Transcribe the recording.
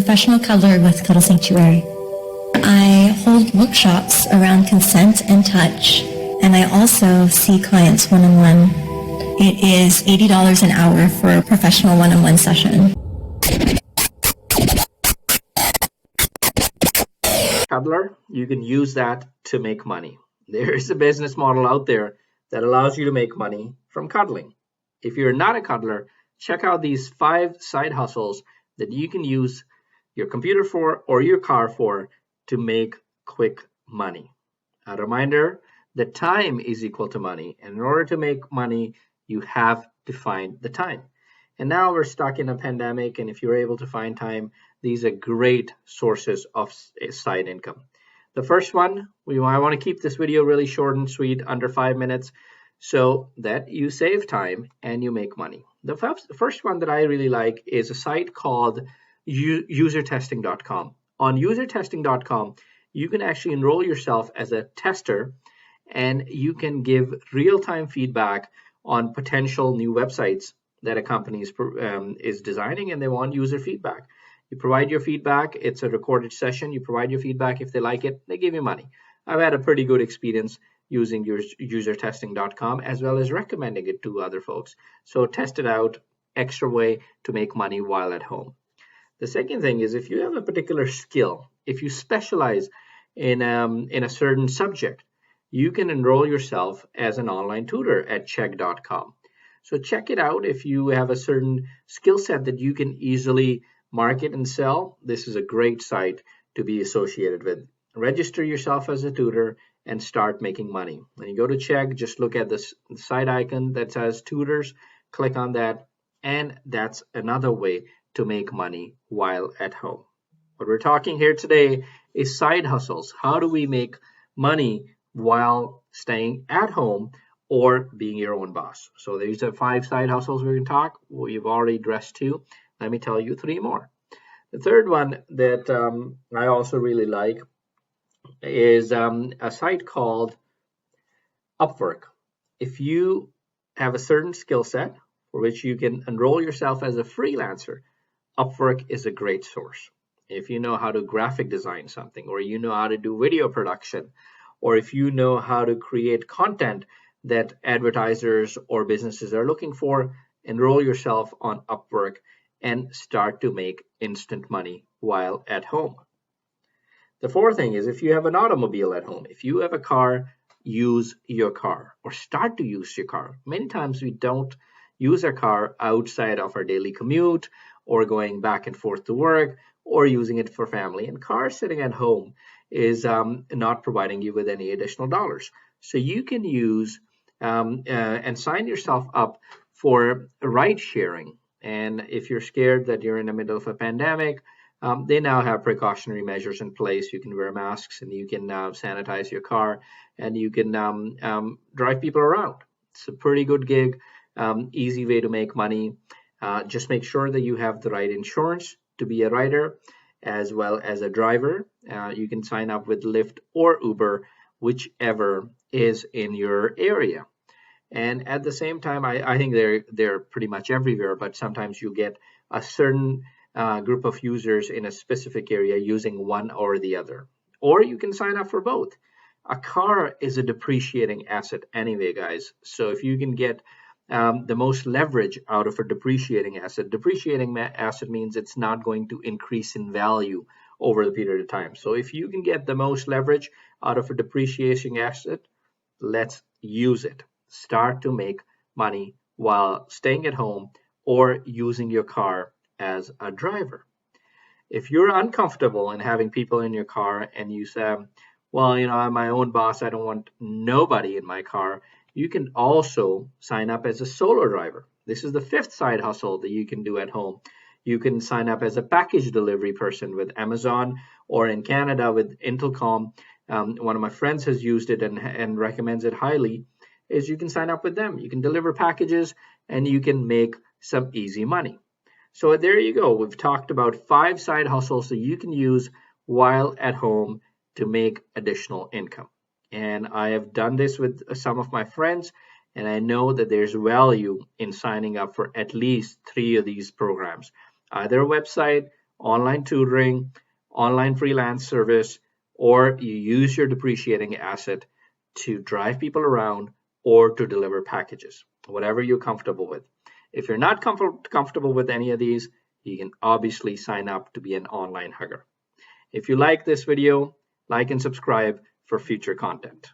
professional cuddler with Cuddle Sanctuary. I hold workshops around consent and touch, and I also see clients one-on-one. It is $80 an hour for a professional one-on-one session. Cuddler, you can use that to make money. There is a business model out there that allows you to make money from cuddling. If you're not a cuddler, check out these 5 side hustles that you can use your computer for or your car for to make quick money. A reminder that time is equal to money, and in order to make money, you have to find the time. And now we're stuck in a pandemic, and if you're able to find time, these are great sources of side income. The first one, I want to keep this video really short and sweet, under 5 minutes, so that you save time and you make money. The first one that I really like is a site called usertesting.com. On usertesting.com, you can actually enroll yourself as a tester, and you can give real-time feedback on potential new websites that a company is designing, and they want user feedback. You provide your feedback. It's a recorded session. You provide your feedback. If they like it, they give you money. I've had a pretty good experience using usertesting.com, as well as recommending it to other folks. So test it out. Extra way to make money while at home. The second thing is, if you have a particular skill, if you specialize in a certain subject, you can enroll yourself as an online tutor at check.com. So check it out. If you have a certain skill set that you can easily market and sell, this is a great site to be associated with. Register yourself as a tutor and start making money. When you go to check, just look at the side icon that says tutors, click on that, and that's another way to make money while at home. What we're talking here today is side hustles. How do we make money while staying at home or being your own boss? So these are 5 side hustles we can talk. We've already addressed 2. Let me tell you 3 more. The third one that I also really like is a site called Upwork. If you have a certain skill set for which you can enroll yourself as a freelancer, Upwork is a great source. If you know how to graphic design something, or you know how to do video production, or if you know how to create content that advertisers or businesses are looking for, enroll yourself on Upwork and start to make instant money while at home. The fourth thing is, if you have an automobile at home, if you have a car, use your car or start to use your car. Many times we don't use our car outside of our daily commute or going back and forth to work or using it for family. And car sitting at home is not providing you with any additional dollars. So you can use and sign yourself up for ride sharing. And if you're scared that you're in the middle of a pandemic, they now have precautionary measures in place. You can wear masks, and you can sanitize your car, and you can drive people around. It's a pretty good gig, easy way to make money. Just make sure that you have the right insurance to be a rider as well as a driver. You can sign up with Lyft or Uber, whichever is in your area. And at the same time, I think they're pretty much everywhere, but sometimes you get a certain group of users in a specific area using one or the other. Or you can sign up for both. A car is a depreciating asset anyway, guys. So if you can get the most leverage out of a depreciating asset means it's not going to increase in value over the period of time. So if you can get the most leverage out of a depreciating asset, let's use it. Start to make money while staying at home or using your car as a driver. If you're uncomfortable in having people in your car and you say, well, I'm my own boss, I don't want nobody in my car, you can also sign up as a solo driver. This is the 5th side hustle that you can do at home. You can sign up as a package delivery person with Amazon, or in Canada with Intelcom. One of my friends has used it and recommends it highly. Is you can sign up with them. You can deliver packages and you can make some easy money. So there you go. We've talked about 5 side hustles that you can use while at home to make additional income. And I have done this with some of my friends, and I know that there's value in signing up for at least 3 of these programs, either a website online tutoring, online freelance service, or you use your depreciating asset to drive people around or to deliver packages, whatever you're comfortable with. If you're not comfortable with any of these, you can obviously sign up to be an online hugger. If you like this video, like and subscribe for future content.